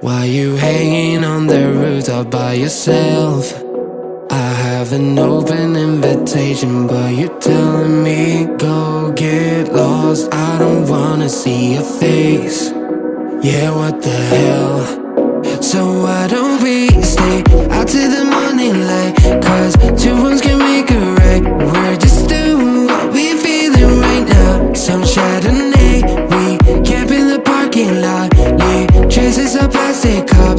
Why you hanging on the rooftop by yourself? I have an open invitation, but you're telling me go get lost. I don't wanna see your face. Yeah, what the hell? So why don't we stay out till the morning light? Cause two wrongs can make a right. We're just doing what we feeling right now. Some Chardonnay, we camp in the parking lot. Leave traces of plastic cups